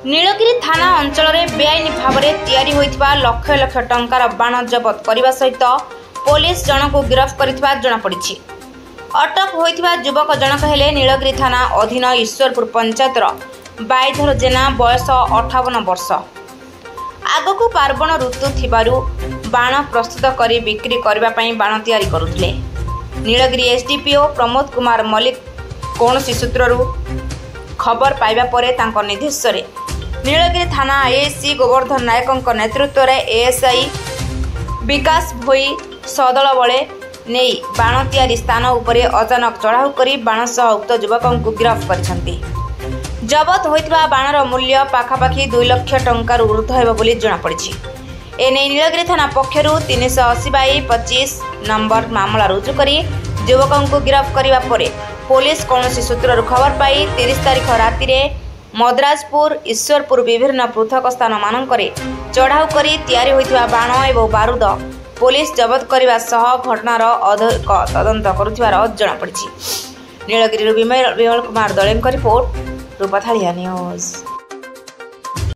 नीलगिरी थाना अंचल बेआईन भाव में तैयारी होइथिबा लक्ष लक्ष टंकार बाण जबत करने सहित पुलिस जन को गिरफ्त करथिबा जणा पड़िछि। अटक होइथिबा युवक जनक हेले नीलगिरी थाना अधीन ईश्वरपुर पंचायतर बाईधर जेना बयस 58 वर्ष। आगकू पार्वण ऋतु थिबारु बाण प्रस्तुत करी बिक्री करबा पई बाण तैयारी करुथिले। नीलगिरी एसडीपीओ प्रमोद कुमार मल्लिक कौनसी सूत्ररू खबर पाइबा परे तांको निर्देश रे नीलगिरी थाना आईएससी गोवर्धन नायक नेतृत्व में एएसआई विकास भोई सदल बले नहीं बाण तैयारी स्थान उपरे अचानक चढ़ाऊ कर बाण सह उक्त युवक को गिरफ्त कर जबत होइतिबा बाणर मूल्य पाखापाखि 2 लाख टंकार ऊर्ध्व हेबो बोली जଣାपड़ी। एने नीलगिरी थाना पक्षरु 380/25 नंबर मामला रुजु करी युवक को गिरफ्त करबा परे पुलिस कौनसी सूत्ररू खबर पाई 30 तारिख राति रे मद्राजपुर ईश्वरपुर विभिन्न पृथक स्थान मानकरे चढ़ाऊ करी तैयारी होइतिबा बाण एवं बारूद पुलिस जबत करने सह घटनार अधिक तदंत करुथिबार जଣାपड़ी। Nilgiri Vimal Kumar दलेंक report रूपथालिया news.